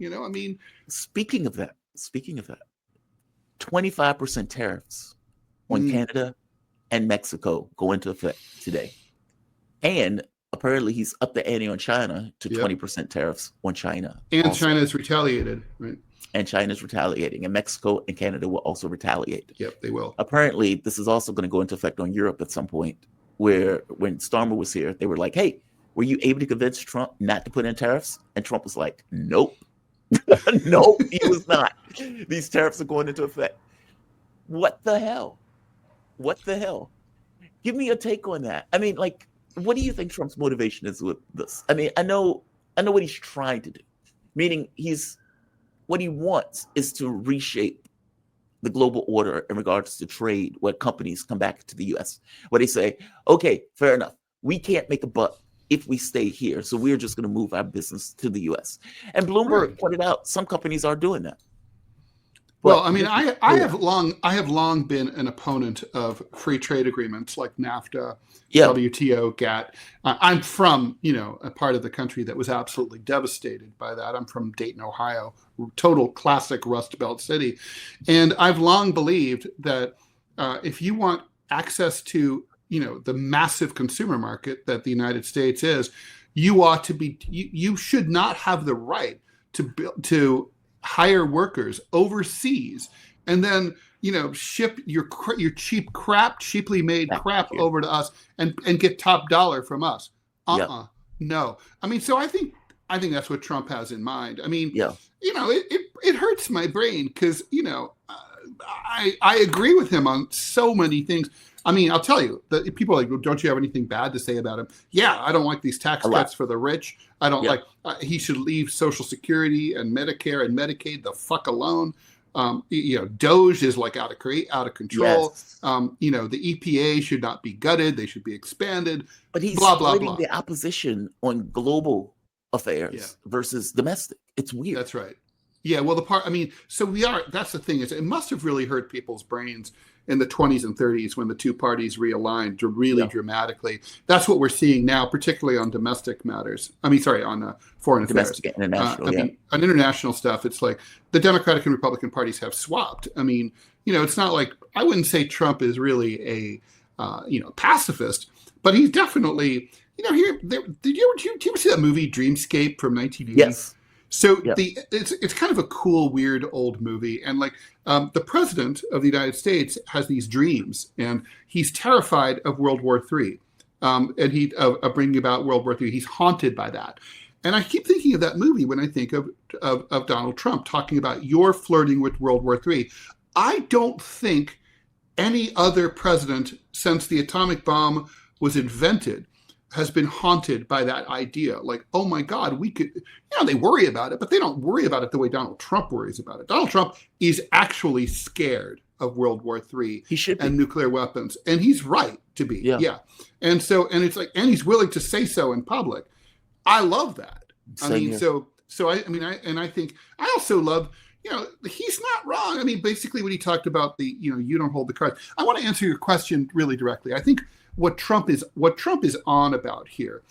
I mean, speaking of that, 25% tariffs on Canada and Mexico go into effect today. And apparently he's upped the ante on China to 20% tariffs on China. And also. China has retaliated, right? And China's retaliating. And Mexico and Canada will also retaliate. Yep, they will. Apparently, this is also going to go into effect on Europe at some point, where when Starmer was here, they were like, hey, were you able to convince Trump not to put in tariffs? And Trump was like, nope. No, he was not. These tariffs are going into effect. What the hell? Give me a take on that. I mean, like, what do you think Trump's motivation is with this? I mean, I know what he's trying to do. Meaning what he wants is to reshape the global order in regards to trade, where companies come back to the U.S., where they say, okay, fair enough. We can't make a buck if we stay here, so we're just going to move our business to the U.S. And Bloomberg pointed out some companies are doing that. Well, I mean, I have long been an opponent of free trade agreements like NAFTA, WTO, GATT. I'm from, a part of the country that was absolutely devastated by that. I'm from Dayton, Ohio, total classic Rust Belt city. And I've long believed that if you want access to, the massive consumer market that the United States is, you should not have the right to hire workers overseas and then ship your cheaply made crap over to us and get top dollar from us. No. I mean, so I think that's what Trump has in mind. I mean, it hurts my brain because I agree with him on so many things. I mean, I'll tell you that people are like, well, don't you have anything bad to say about him? Yeah, I don't like these tax cuts for the rich. I don't like, he should leave Social Security and Medicare and Medicaid the fuck alone. Doge is like out of control. Yes. The EPA should not be gutted. They should be expanded. But he's splitting the opposition on global affairs versus domestic. It's weird. That's right. Yeah, well, that's the thing is it must have really hurt people's brains in the 20s and 30s when the two parties realigned dramatically. That's what we're seeing now, particularly on domestic matters. On foreign domestic affairs. International, on international stuff, it's like the Democratic and Republican parties have swapped. I mean, it's not like, I wouldn't say Trump is really a pacifist, but he's definitely, did you ever see that movie Dreamscape from 1980? Yes. So it's kind of a cool, weird old movie. And the president of the United States has these dreams and he's terrified of World War III and of bringing about World War III. He's haunted by that. And I keep thinking of that movie when I think of Donald Trump talking about you're flirting with World War III. I don't think any other president since the atomic bomb was invented has been haunted by that idea. Like, oh my God, we could, they worry about it, but they don't worry about it the way Donald Trump worries about it. Donald Trump is actually scared of World War III and nuclear weapons. And he's right to be. Yeah. And it's like, and he's willing to say so in public. I love that. I think I also love, he's not wrong. I mean, basically when he talked about you don't hold the cards. I want to answer your question really directly. I think what Trump is on about here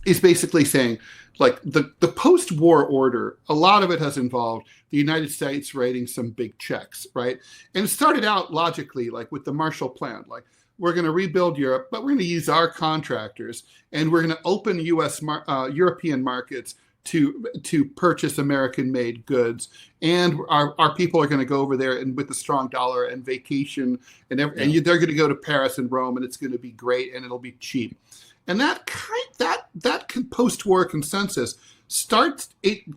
is basically saying, like, the post-war order, a lot of it has involved the United States writing some big checks, right? And it started out logically, like with the Marshall Plan, like, we're going to rebuild Europe, but we're going to use our contractors, and we're going to open European markets to purchase American-made goods, and our people are going to go over there and with the strong dollar and vacation, and they're going to go to Paris and Rome, and it's going to be great, and it'll be cheap. And that post-war consensus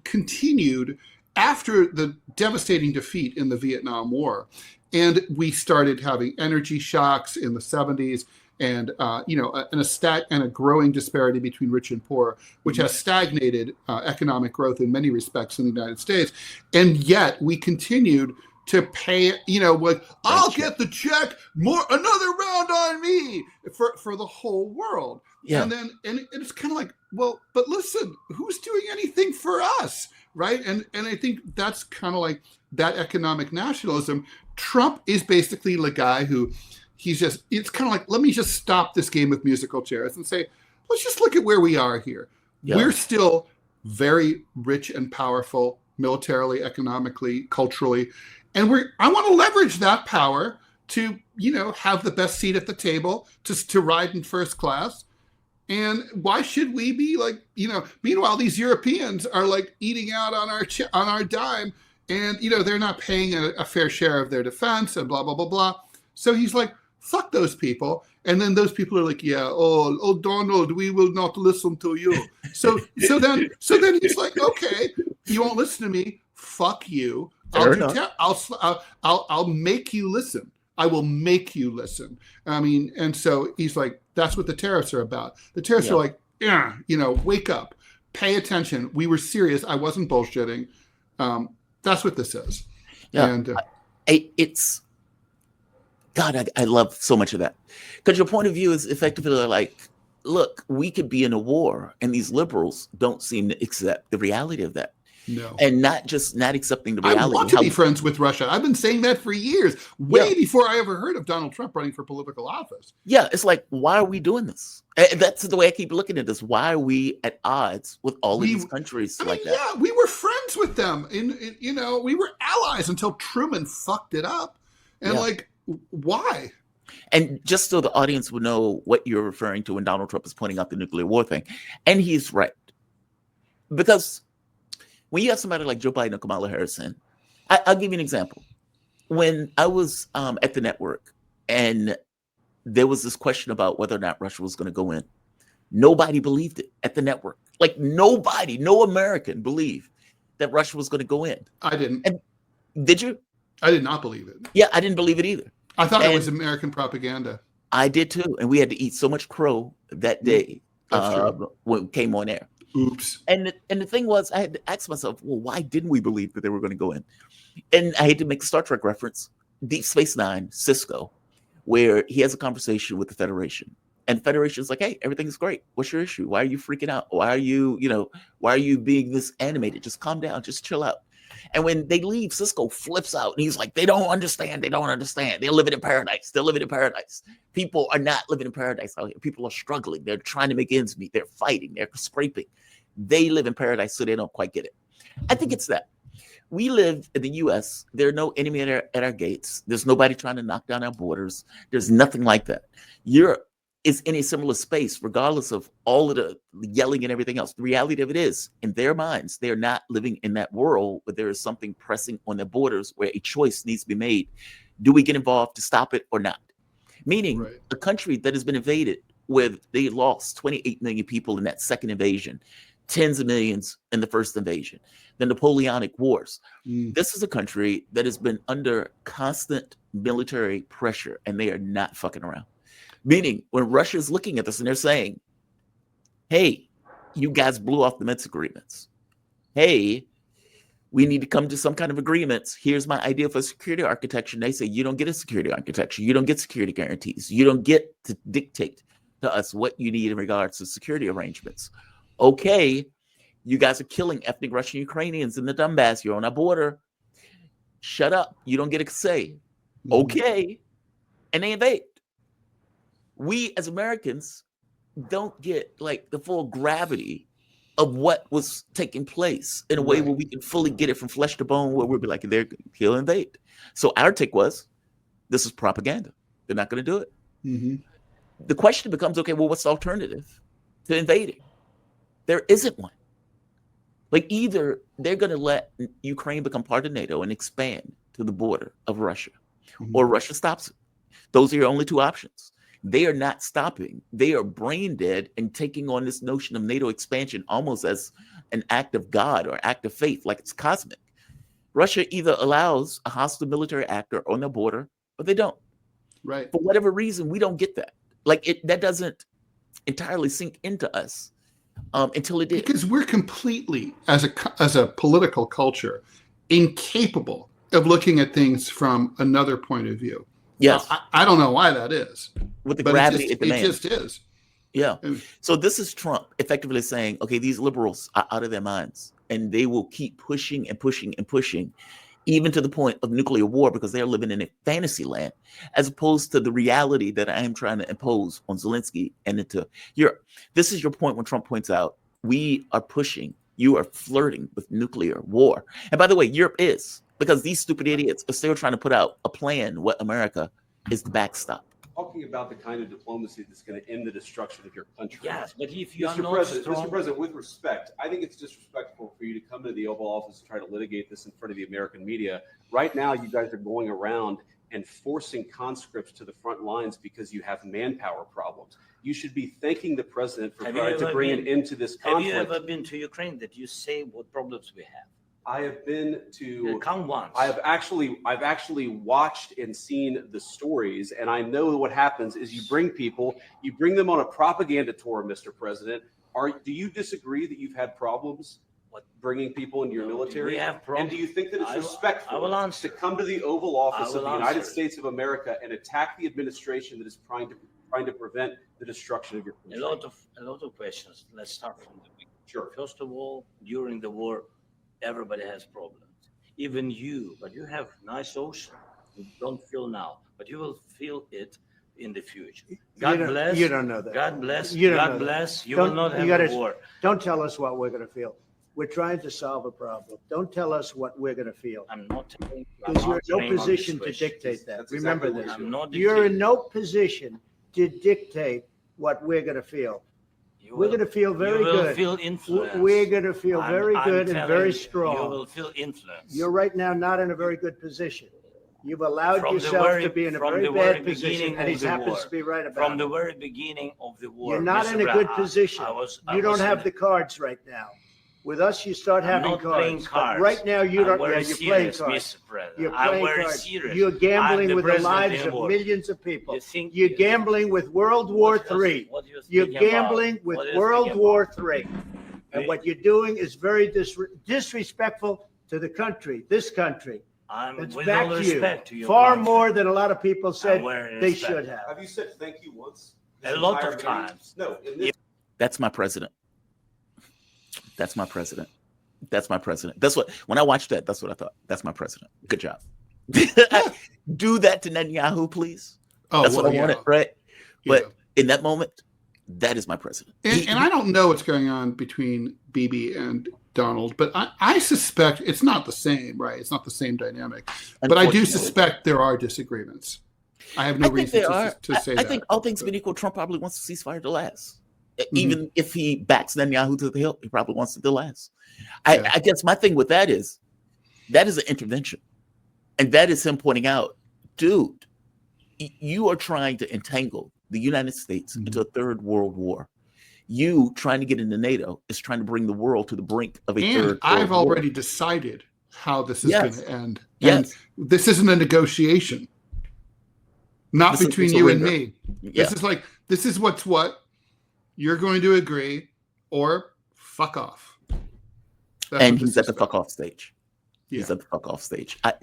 continued after the devastating defeat in the Vietnam War, and we started having energy shocks in the 70s. And a growing disparity between rich and poor, which has stagnated economic growth in many respects in the United States. And yet we continued to pay, I'll get the check, another round on me for the whole world. Yeah. And it's kind of like, well, but listen, who's doing anything for us? Right. And I think that's kind of like that economic nationalism. Trump is basically the guy who, it's kind of like, let me just stop this game of musical chairs and say, let's just look at where we are here. Yeah. We're still very rich and powerful militarily, economically, culturally. And I want to leverage that power to, have the best seat at the table, to ride in first class. And why should we be like, meanwhile, these Europeans are like eating out on our dime, and, they're not paying a fair share of their defense and blah, blah, blah, blah. So he's like, fuck those people. And then those people are like, yeah, oh, Donald, we will not listen to you. So then he's like, okay, you won't listen to me. Fuck you. I'll make you listen. I will make you listen. I mean, and so he's like, that's what the tariffs are about. The tariffs are like, wake up, pay attention. We were serious. I wasn't bullshitting. That's what this is. Yeah. And it's, God, I love so much of that. Because your point of view is effectively like, look, we could be in a war, and these liberals don't seem to accept the reality of that. No. And not accepting the reality. I want to be friends with Russia. I've been saying that for years, way before I ever heard of Donald Trump running for political office. Yeah, it's like, why are we doing this? That's the way I keep looking at this. Why are we at odds with all of these countries like that? Yeah, we were friends with them. We were allies until Truman fucked it up. And why? And just so the audience will know what you're referring to when Donald Trump is pointing out the nuclear war thing. And he's right. Because when you have somebody like Joe Biden or Kamala Harris in, I'll give you an example. When I was at the network and there was this question about whether or not Russia was going to go in, nobody believed it at the network. Like nobody, no American believed that Russia was going to go in. I didn't. And did you? I did not believe it. Yeah, I didn't believe it either. I thought it was American propaganda. I did too. And we had to eat so much crow that day when it came on air. Oops. And the thing was, I had to ask myself, well, why didn't we believe that they were going to go in? And I had to make a Star Trek reference, Deep Space Nine, Cisco, where he has a conversation with the Federation. And the Federation is like, hey, everything's great. What's your issue? Why are you freaking out? Why are you being this animated? Just calm down. Just chill out. And when they leave, Cisco flips out and he's like, they don't understand. They don't understand. They're living in paradise. They're living in paradise. People are not living in paradise out here. People are struggling. They're trying to make ends meet. They're fighting. They're scraping. They live in paradise, so they don't quite get it. I think it's that. We live in the U.S. There are no enemy at our gates. There's nobody trying to knock down our borders. There's nothing like that. Europe is in a similar space, regardless of all of the yelling and everything else. The reality of it is, in their minds, they're not living in that world where there is something pressing on their borders where a choice needs to be made. Do we get involved to stop it or not? Meaning a country that has been invaded, where they lost 28 million people in that second invasion, tens of millions in the first invasion, the Napoleonic Wars. This is a country that has been under constant military pressure, and they are not fucking around. Meaning, when Russia is looking at this and they're saying, hey, you guys blew off the Minsk agreements. Hey, we need to come to some kind of agreements. Here's my idea for security architecture. And they say, you don't get a security architecture. You don't get security guarantees. You don't get to dictate to us what you need in regards to security arrangements. Okay, you guys are killing ethnic Russian Ukrainians in the Donbass. You're on our border. Shut up. You don't get a say. Okay. And they invade. We as Americans don't get like the full gravity of what was taking place in a way where we can fully get it from flesh to bone, where we'll be like, he'll invade. So our take was, this is propaganda. They're not going to do it. The question becomes, okay, well, what's the alternative to invading? There isn't one. Like, either they're going to let Ukraine become part of NATO and expand to the border of Russia, or Russia stops it. Those are your only two options. They are not stopping. They are brain dead and taking on this notion of NATO expansion almost as an act of God or act of faith, like it's cosmic. Russia either allows a hostile military actor on the border, or they don't. Right. For whatever reason, we don't get that. Like, that doesn't entirely sink into us until it did. Because we're completely, as a political culture, incapable of looking at things from another point of view. Yes. I don't know why that is. With the gravity it just is. Yeah. So this is Trump effectively saying, okay, these liberals are out of their minds, and they will keep pushing and pushing and pushing, even to the point of nuclear war, because they're living in a fantasy land, as opposed to the reality that I am trying to impose on Zelensky and into Europe. This is your point when Trump points out, we are pushing You are flirting with nuclear war. And by the way, Europe is, because these stupid idiots are still trying to put out a plan what America is the backstop. Talking about the kind of diplomacy that's going to end the destruction of your country. Yes, but if you are Mr. not President, strong, Mr. President, with respect, I think it's disrespectful for you to come to the Oval Office and try to litigate this in front of the American media. Right now, you guys are going around and forcing conscripts to the front lines because you have manpower problems. You should be thanking the president for trying to bring an end to this conflict. Have you ever been to Ukraine that you say what problems we have? I have been to Come once. I've actually watched and seen the stories, and I know what happens is you bring them on a propaganda tour, Mr. President. Do you disagree that you've had problems bringing people into your military? We have problems. And do you think that it's respectful to come to the Oval Office of the United States of America and attack the administration that is trying to prevent the destruction of your country? A lot of questions. Let's start from the beginning. Sure. First of all, during the war, everybody has problems. Even you, but you have nice ocean. You don't feel now, but you will feel it in the future. God bless. You don't know that. God bless. You don't God know bless. that. You will not have a war. Don't tell us what we're going to feel. We're trying to solve a problem. Don't tell us what we're going to feel. I'm not telling. Because you're in no position to dictate that. That's Remember exactly this. what I'm not You're in dictating. no position to dictate what we're going to feel. We're going to feel very You will good. feel influence. We're going to feel very I'm good and telling very you, strong. You will feel influence. You're right now not in a very good position. You've allowed From the yourself very- to be in a from very the very bad position, beginning and he of the happens war. to be right about From it. the very beginning of the war. You're not Mr. in a Brown, good position. I You don't was have in- the cards right now. With us, you start I'm having not playing cards. But cards. right now, you I'm don't. very You're playing serious, cards. Mr. President. You're I'm playing very cards. serious. You're gambling I'm with the president lives of anymore. millions of people. You think- You're gambling with World War What else- III. what you You're speaking about? gambling with What are you World speaking War about? III. And We- what you're doing is very disrespectful to the country, this country. I'm It's with back all to respect to you. your Far country. more than a lot of people said very they respect. should have. Have you said thank you once? A lot Entire of meeting? times. No. In this That's my president. That's my president. That's my president. That's what, when I watched that, that's what I thought. That's my president. Good job. Do that to Netanyahu, please. Oh, That's what I yeah. wanted, right? But Yeah. in that moment, that is my president. And I don't know what's going on between Bibi and Donald, but I suspect it's not the same, right? It's not the same dynamic. But I do Unfortunately. suspect there are disagreements. I have no I think reason there are. to say that. I think all things being equal, Trump probably wants the ceasefire to last. Mm-hmm. Even if he backs Netanyahu to the hill, he probably wants it to last. Yeah. I guess my thing with that is an intervention. And that is him pointing out, dude, you are trying to entangle the United States into a third world war. You trying to get into NATO is trying to bring the world to the brink of a And third I've world war. already decided how this is Yes. going to end. Yes. And this isn't a negotiation. Not This is between a you and surrender. me. Yeah. This is what's what. You're going to agree or fuck off. That's And what he's this at is the about. fuck off stage. He's Yeah. at the fuck off stage. I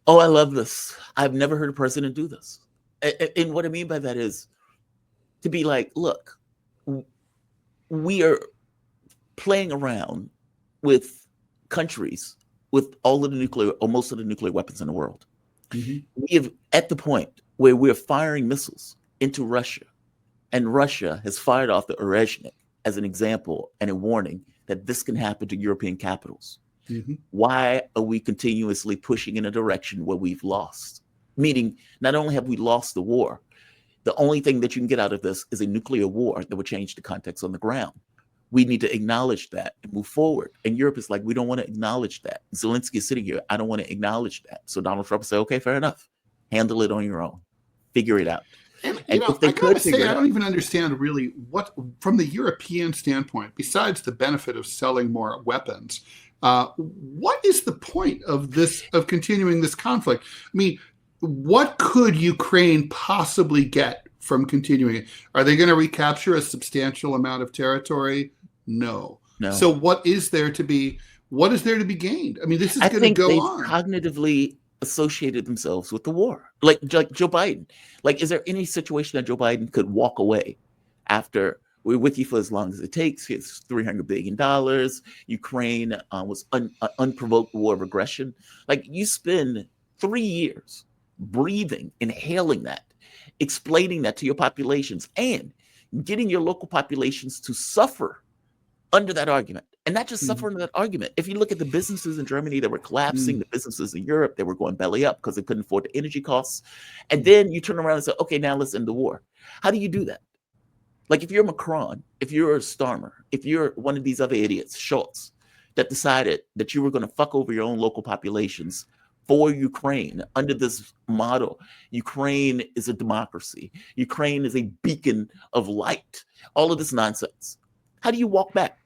love this. I've never heard a president do this. And what I mean by that is to be like, look, we are playing around with countries with all of the nuclear or most of the nuclear weapons in the world. Mhm. We have at the point where we're firing missiles into Russia, and Russia has fired off the Orezhnik as an example and a warning that this can happen to European capitals. Mhm. Why are we continuously pushing in a direction where we've lost? Meaning, not only have we lost the war, the only thing that you can get out of this is a nuclear war that would change the context on the ground. We need to acknowledge that and move forward. And Europe is like, we don't want to acknowledge that. Zelensky is sitting here, I don't want to acknowledge that. So Donald Trump said, okay, fair enough. Handle it on your own. Figure it out. And, And you know, if they I could gotta figure say, it I out- don't even understand really what, from the European standpoint, besides the benefit of selling more weapons, what is the point of this, of continuing this conflict? I mean, what could Ukraine possibly get from continuing it? Are they going to recapture a substantial amount of territory? No. No. So what is there to be gained? I mean, this is I going to think go they've on. cognitively associated themselves with the war. Like Joe Biden. Like, is there any situation that Joe Biden could walk away after we're with you for as long as it takes? It's $300 billion. Ukraine was unprovoked war of aggression. Like, you spend 3 years breathing, inhaling that, explaining that to your populations, and getting your local populations to suffer under that argument. and not just suffer under that argument. If you look at the businesses in Germany that were collapsing, the businesses in Europe that were going belly up because they couldn't afford the energy costs, and then you turn around and say, okay, now let's end the war. How do you do that? Like if you're Macron, if you're Starmer, if you're one of these other idiots, Schultz, that decided that you were going to fuck over your own local populations for Ukraine under this model, Ukraine is a democracy. Ukraine is a beacon of light. All of this nonsense. How do you walk back?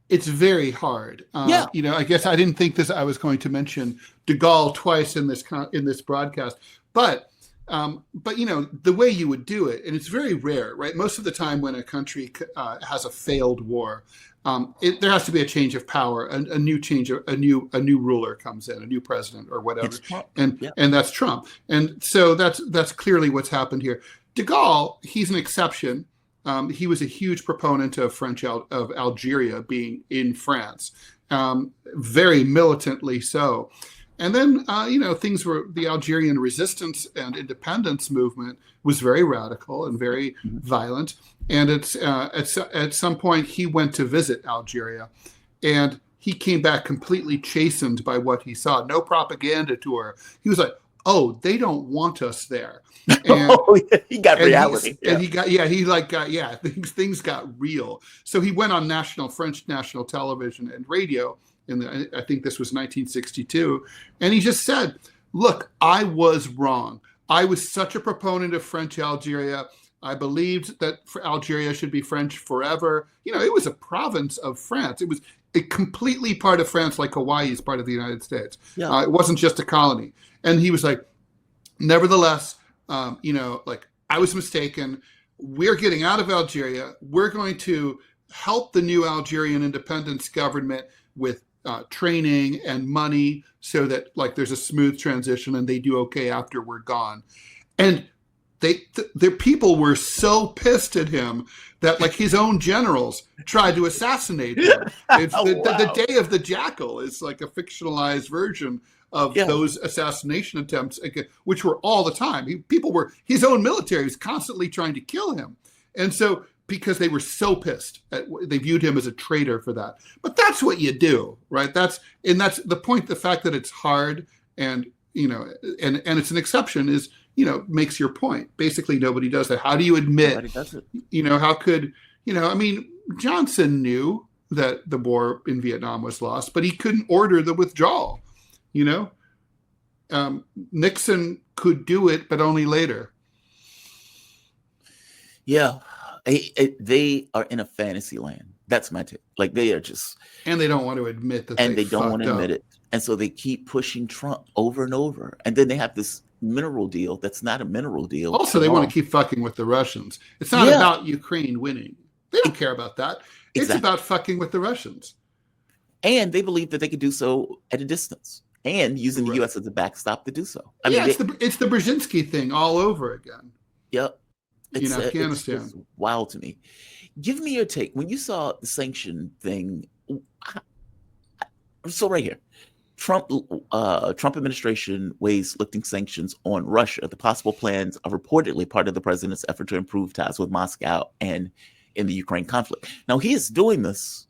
It's very hard. Yeah. I guess I didn't think I was going to mention de Gaulle twice in this broadcast, but the way you would do it, and it's very rare, right? Most of the time when a country has a failed war, there has to be a change of power, a new ruler comes in, a new president or whatever, and that's Trump. And so that's clearly what's happened here. De Gaulle, he's an exception. He was a huge proponent of of Algeria being in France, very militantly so. And then, the Algerian resistance and independence movement was very radical and very violent. And at some point, he went to visit Algeria, and he came back completely chastened by what he saw. No propaganda tour. He was like, "Oh, they don't want us there." And, he got reality. Things got real. So he went on French national television and radio. I think this was 1962. And he just said, look, I was wrong. I was such a proponent of French Algeria. I believed that Algeria should be French forever. It was a province of France. It was a completely part of France, like Hawaii is part of the United States. Yeah. It wasn't just a colony. And he was like, nevertheless, I was mistaken. We're getting out of Algeria. We're going to help the new Algerian independence government with training and money so that there's a smooth transition and they do okay after we're gone. And their people were so pissed at him that his own generals tried to assassinate him. The Day of the Jackal is like a fictionalized version of those assassination attempts, which were all the time. His own military was constantly trying to kill him. And so, because they were so pissed, they viewed him as a traitor for that. But that's what you do, right? That's the point. The fact that it's hard and it's an exception is, makes your point. Basically, nobody does that. How do you admit? Nobody does it. How could Johnson knew that the war in Vietnam was lost, but he couldn't order the withdrawal. Nixon could do it, but only later. Yeah. They are in a fantasy land. That's my take. They are just, and they don't want to admit that, and they don't want to admit it, and so they keep pushing Trump over and over. And then they have this mineral deal that's not a mineral deal. Also, they want to keep fucking with the Russians. It's not about Ukraine winning. They don't care about that. It's about fucking with the Russians. And they believe that they could do so at a distance and using the U.S. as a backstop to do so. It's the Brzezinski thing all over again. Yep. In Afghanistan. It's wild to me. Give me your take. When you saw the sanction thing, so right here, Trump administration weighs lifting sanctions on Russia. The possible plans are reportedly part of the president's effort to improve ties with Moscow and in the Ukraine conflict. Now, he is doing this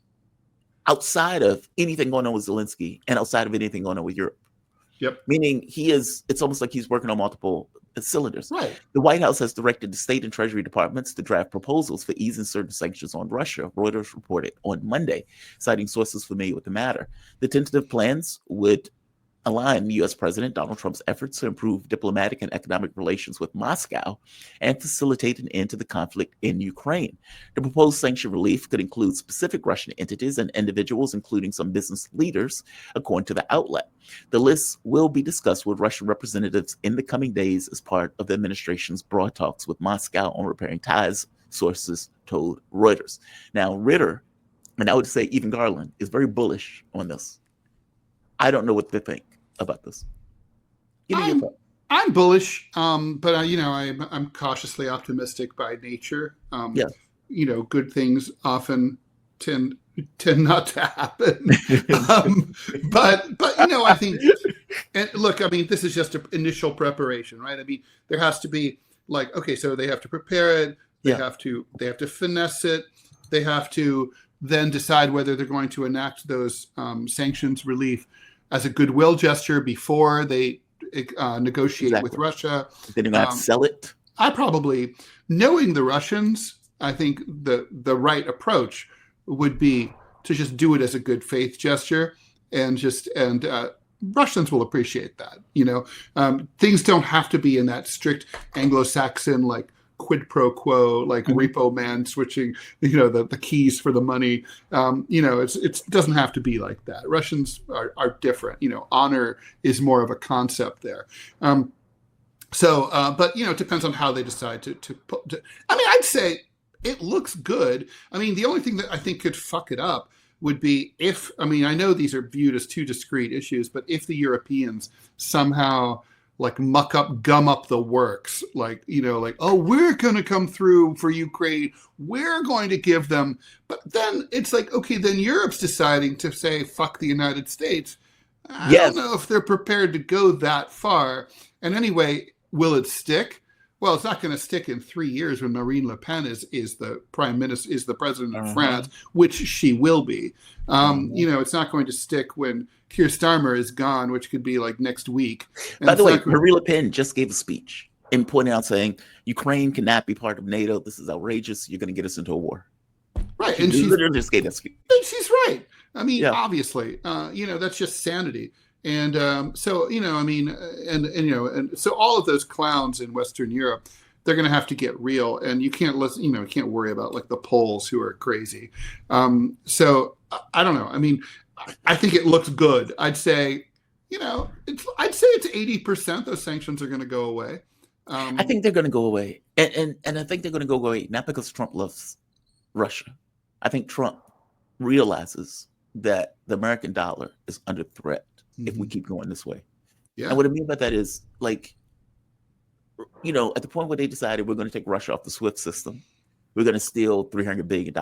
outside of anything going on with Zelensky and outside of anything going on with Europe. Yep. Meaning it's almost like he's working on multiple cylinders. Right. The White House has directed the state and Treasury departments to draft proposals for easing certain sanctions on Russia, Reuters reported on Monday, citing sources familiar with the matter. The tentative plans would align U.S. President Donald Trump's efforts to improve diplomatic and economic relations with Moscow and facilitate an end to the conflict in Ukraine. The proposed sanction relief could include specific Russian entities and individuals, including some business leaders, according to the outlet. The list will be discussed with Russian representatives in the coming days as part of the administration's broad talks with Moscow on repairing ties, sources told Reuters. Now, Ritter, and I would say even Garland, is very bullish on this. I don't know what they think about this. I'm bullish, but I'm cautiously optimistic by nature. Good things often tend not to happen. But I think, and look, this is just an initial preparation, right? There has to be so they have to prepare it. They have to finesse it. They have to then decide whether they're going to enact those sanctions relief as a goodwill gesture before they negotiate with Russia. Then you're going to have to sell it. I probably, knowing the Russians, I think the right approach would be to just do it as a good faith gesture, and Russians will appreciate that. Things don't have to be in that strict Anglo-Saxon like quid pro quo, like repo man switching, the keys for the money. It doesn't have to be like that. Russians are different. Honor is more of a concept there. But it depends on how they decide to put. I'd say it looks good. The only thing that I think could fuck it up would be if, I know these are viewed as two discrete issues, but if the Europeans somehow like gum up the works, oh, we're going to come through for Ukraine, we're going to give them, but then it's like, okay, then Europe's deciding to say, fuck the United States. I don't know if they're prepared to go that far. And anyway, will it stick? Well, it's not going to stick in 3 years when Marine Le Pen is the prime minister, is the president of France, which she will be. It's not going to stick when Keir Starmer is gone, which could be like next week. And by the way, Marine Le Pen just gave a speech and pointing out saying Ukraine cannot be part of NATO. This is outrageous. You're going to get us into a war. Right, and she literally just gave that speech. And she's right. Obviously, that's just sanity. And so all of those clowns in Western Europe, they're going to have to get real, and you can't can't worry about like the Poles who are crazy. So I don't know. I think it looks good. I'd say, it's 80%. Those sanctions are going to go away. I think they're going to go away, and I think they're going to go away not because Trump loves Russia. I think Trump realizes that the American dollar is under threat if we keep going this way. Yeah. And what I mean by that is, like, at the point where they decided we're going to take Russia off the SWIFT system, we're going to steal $300 billion.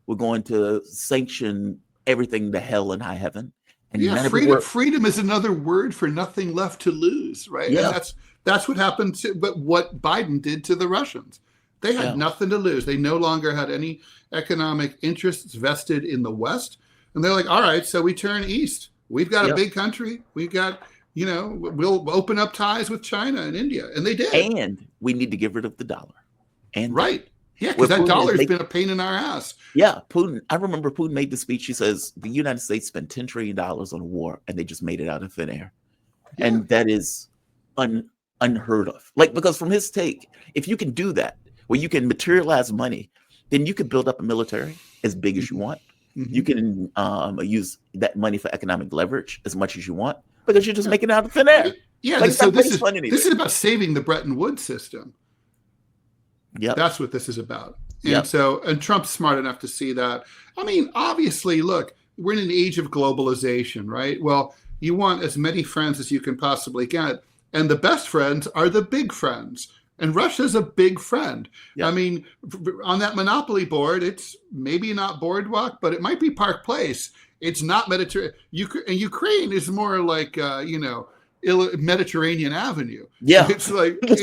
We're going to sanction everything to hell and high heaven. And freedom is another word for nothing left to lose, right? Yeah. And that's what happened what Biden did to the Russians. They had nothing to lose. They no longer had any economic interests vested in the West. And they're like, all right, so we turn east. We've got a big country. We've got, we'll open up ties with China and India. And they did. And we need to get rid of the dollar. And right. Yeah, because that dollar's been a pain in our ass. Yeah, Putin. I remember Putin made the speech. He says the United States spent $10 trillion on a war, and they just made it out of thin air. Yeah. And that is unheard of. Like, because from his take, if you can do that, where you can materialize money, then you can build up a military as big as you want. Mm-hmm. You can use that money for economic leverage as much as you want, because you're just making it out of thin air. Yeah, like, so this is about saving the Bretton Woods system. Yeah, that's what this is about. And and Trump's smart enough to see that. Obviously, look, we're in an age of globalization, right? Well, you want as many friends as you can possibly get, and the best friends are the big friends. And Russia's a big friend. Yeah. On that Monopoly board, it's maybe not Boardwalk, but it might be Park Place. It's not Mediterranean. And Ukraine is more like, Mediterranean Avenue. Yeah. It's like, who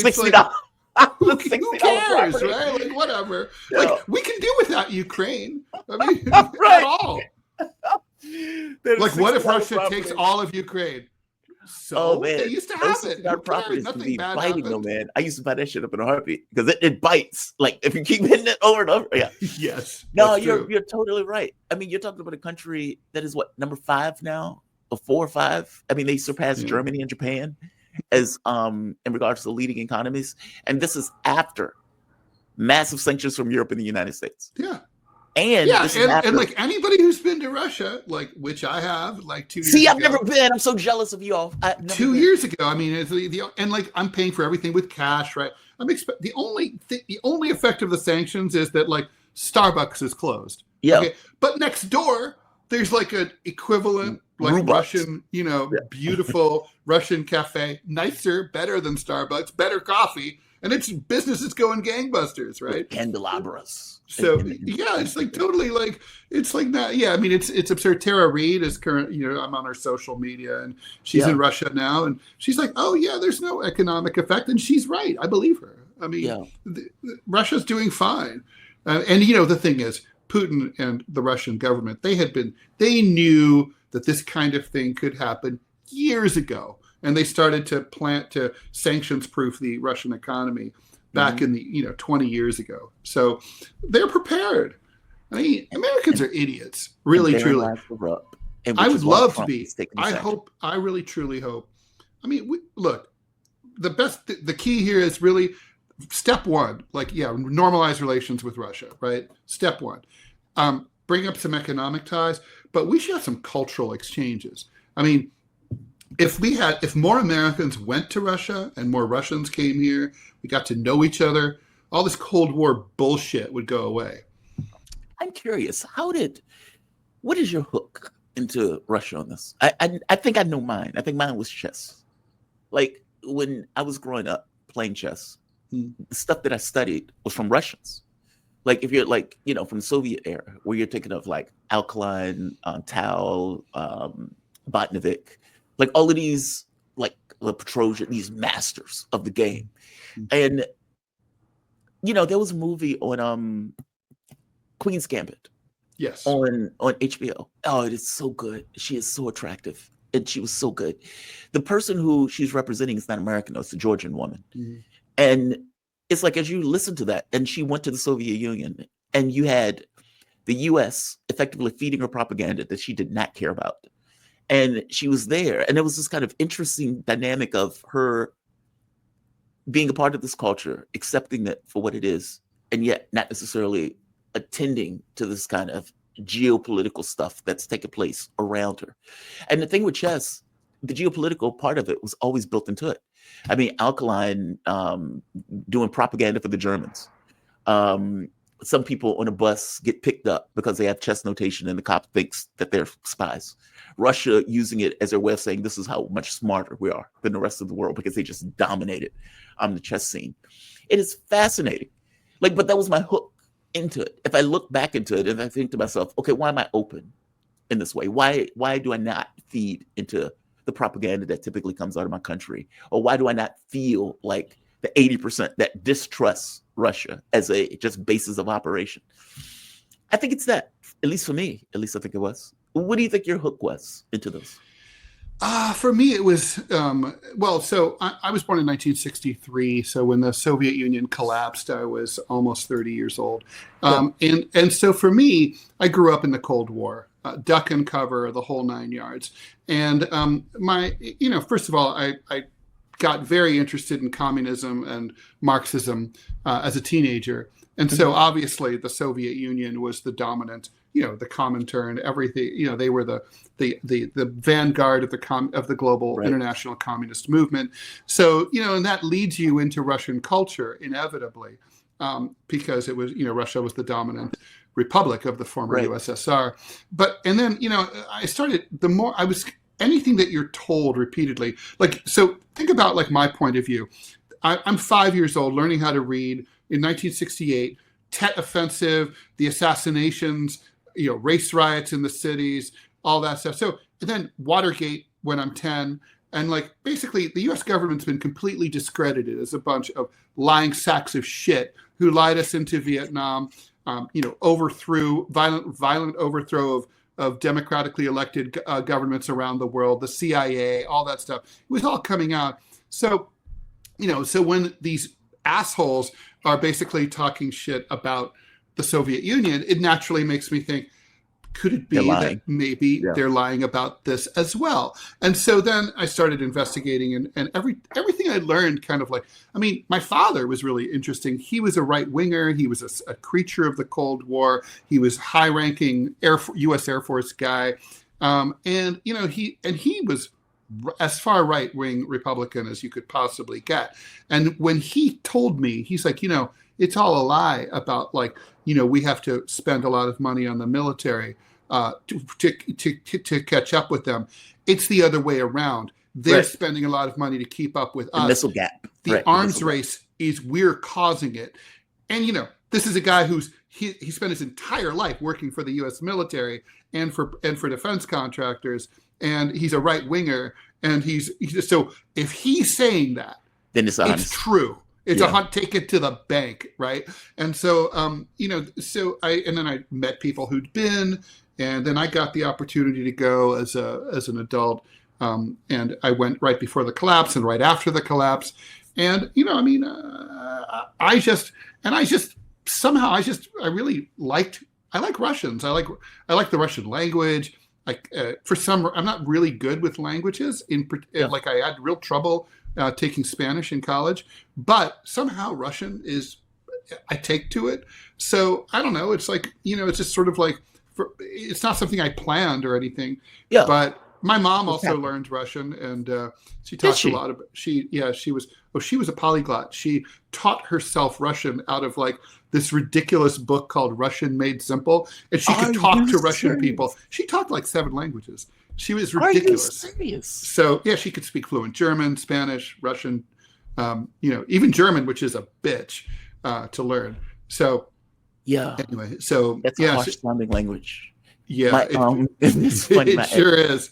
cares, right? Like, whatever. Yeah. Like, we can do without Ukraine. Right. At all. Like, what if Russia takes all of Ukraine? So man, they used to have it. Our properties can be biting, though, man. I used to buy that shit up in a heartbeat because it bites. Like, if you keep hitting it over and over. Yeah. Yes. No, you're totally right. You're talking about a country that is what, number 5 now, or 4 or 5. They surpassed Germany and Japan as in regards to leading economies, and this is after massive sanctions from Europe and the United States. Yeah. And like anybody who's been to Russia, like, which I have, like 2 years ago. See, I've never been. I'm so jealous of you all. 2 years ago. And like, I'm paying for everything with cash, right? The only effect of the sanctions is that like Starbucks is closed. Yeah. Okay? But next door, there's like an equivalent, like robots. Russian, beautiful Russian cafe, nicer, better than Starbucks, better coffee. And it's business is going gangbusters, right? With candelabras. So it's like totally like it's like that. Yeah, it's absurd. Tara Reid is current. I'm on her social media, and she's in Russia now, and she's like, "Oh yeah, there's no economic effect," and she's right. I believe her. Russia's doing fine, and the thing is, Putin and the Russian government, they knew that this kind of thing could happen years ago. And they started to sanctions proof the Russian economy back in the 20 years ago. So they're prepared. I mean, Americans are idiots, really, truly. I would love to be. I really, truly hope. I mean, look, the key here is really step one, normalize relations with Russia, right? Step one, bring up some economic ties, but we should have some cultural exchanges. I mean, if more Americans went to Russia and more Russians came here, we got to know each other, all this Cold War bullshit would go away. I'm curious, what is your hook into Russia on this? I think I know mine. I think mine was chess. Like when I was growing up playing chess, the stuff that I studied was from Russians. Like if you're from the Soviet era, where you're thinking of like Alkaline, Tao, Botnovic, like all of these, like the Petrosian, these masters of the game. And, there was a movie on Queen's Gambit. Yes. On HBO. Oh, it is so good. She is so attractive. And she was so good. The person who she's representing is not American, though. It's a Georgian woman. And it's like, as you listen to that, and she went to the Soviet Union, and you had the US effectively feeding her propaganda that she did not care about. And she was there. And it was this kind of interesting dynamic of her being a part of this culture, accepting it for what it is, and yet not necessarily attending to this kind of geopolitical stuff that's taking place around her. And the thing with chess, the geopolitical part of it was always built into it. I mean, Alkaline doing propaganda for the Germans. Some people on a bus get picked up because they have chess notation and the cop thinks that they're spies. Russia using it as their way of saying this is how much smarter we are than the rest of the world because they just dominated the chess scene. It is fascinating. But that was my hook into it. If I look back into it and I think to myself, okay, why am I open in this way? Why do I not feed into the propaganda that typically comes out of my country? Or why do I not feel like the 80% that distrusts Russia as a just basis of operation? I think it's that, at least for me, at least I think it was. What do you think your hook was into this? For me, it was, so I was born in 1963. So when the Soviet Union collapsed, I was almost 30 years old. And so for me, I grew up in the Cold War, duck and cover, the whole 9 yards. And first of all, I got very interested in communism and Marxism as a teenager. And so obviously the Soviet Union was the dominant, the Comintern, everything, they were the vanguard of the global international communist movement. So, and that leads you into Russian culture inevitably, because it was, Russia was the dominant republic of the former USSR. And then, I started, the more I was, anything that you're told repeatedly, so think about my point of view. I'm 5 years old, learning how to read in 1968, Tet Offensive, the assassinations, race riots in the cities, all that stuff. So then Watergate when I'm 10, and basically the U.S. government's been completely discredited as a bunch of lying sacks of shit who lied us into Vietnam, overthrew violent overthrow of democratically elected governments around the world, the CIA, all that stuff. It was all coming out. So, so when these assholes are basically talking shit about the Soviet Union, it naturally makes me think, could it be that maybe they're lying about this as well? And so then I started investigating, and everything I learned my father was really interesting. He was a right winger. He was a creature of the Cold War. He was high ranking U.S. Air Force guy. And he was as far right wing Republican as you could possibly get. And when he told me, he's like, it's all a lie about we have to spend a lot of money on the military to catch up with them. It's the other way around. They're spending a lot of money to keep up with us. The missile gap. The arms race is we're causing it. And this is a guy who's he spent his entire life working for the U.S. military and for defense contractors, and he's a right winger. And he's so if he's saying that, then it's true. It's Yeah. a hunt, take it to the bank, right? And so, and then I met people who'd been, and then I got the opportunity to go as an adult, and I went right before the collapse and right after the collapse, and I really liked. I like Russians. I like the Russian language. I'm not really good with languages. Like I had real trouble taking Spanish in college, but somehow Russian I take to it. So I don't know. It's like, it's just sort of like, it's not something I planned or anything. Yeah. But my mom It's also happened. learned Russian, and she talked a lot about. She was a polyglot. She taught herself Russian out of like this ridiculous book called Russian Made Simple, and she could talk to Russian people. She talked like 7 languages. She was ridiculous. Are you serious? So yeah, she could speak fluent German, Spanish, Russian, even German, which is a bitch to learn. So Yeah. anyway, so That's a harsh sounding language. Yeah, it's funny. It sure is.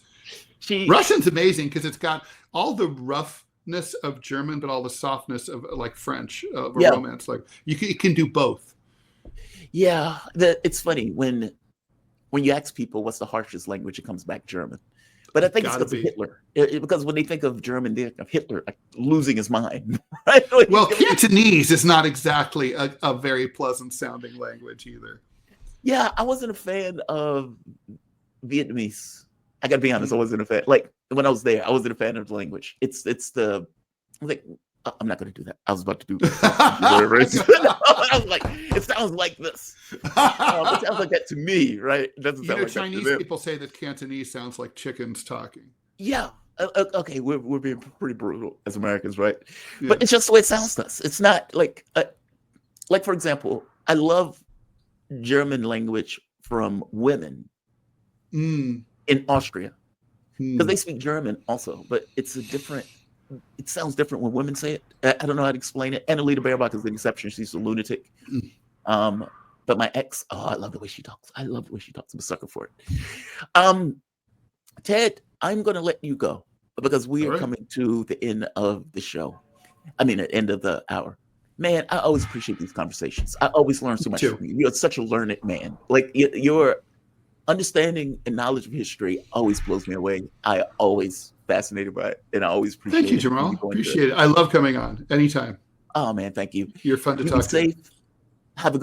She Russian's amazing because it's got all the roughness of German, but all the softness of like French of a romance. Like it can do both. Yeah, it's funny when you ask people what's the harshest language, it comes back German. But I think it's because of Hitler. Because when they think of German, they think of Hitler like losing his mind. Right? Well, Cantonese is not exactly a very pleasant sounding language either. Yeah, I wasn't a fan of Vietnamese. I gotta be honest, I wasn't a fan. Like when I was there, I wasn't a fan of the language. I'm not gonna do that. I was about to do whatever. I was like, it sounds like this. It sounds like that to me, right? It doesn't sound like Chinese that to people say that Cantonese sounds like chickens talking. Yeah. Okay, we're being pretty brutal as Americans, right? Yeah. But it's just the way it sounds to us. It's not like for example, I love German language from women in Austria because they speak German also, but it sounds different when women say it. I don't know how to explain it. Annalita Baerbock is the exception. She's a lunatic. But my ex, I love the way she talks. I'm a sucker for it. Ted, I'm going to let you go because we are coming to the end of the show. I mean, the end of the hour. Man, I always appreciate these conversations. I always learn so much from you. You're such a learned man. Like your understanding and knowledge of history always blows me away. I always fascinated by it, and I always appreciate it. Thank you, Jamal. Appreciate it. I love coming on anytime. Oh man, thank you. You're fun to talk to. Safe. Have a good